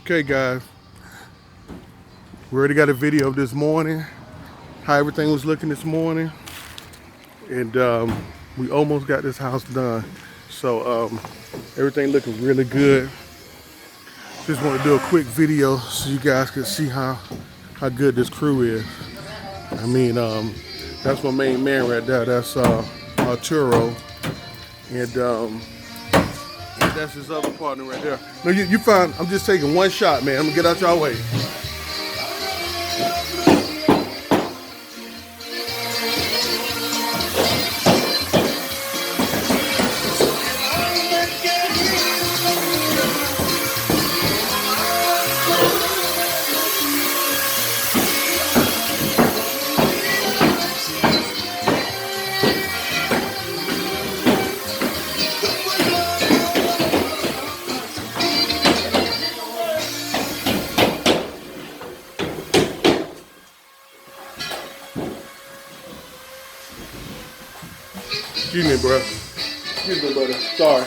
Okay, guys, we already got a video of this morning, how everything was looking this morning, and we almost got this house done. So everything looking really good. Just want to do a quick video so you guys can see how good this crew is. I mean, that's my main man right there. That's Arturo, and that's his other partner right there. No, you fine. I'm just taking one shot, man. I'm gonna get out y'all way. Excuse me, bro. Excuse me, brother. Sorry.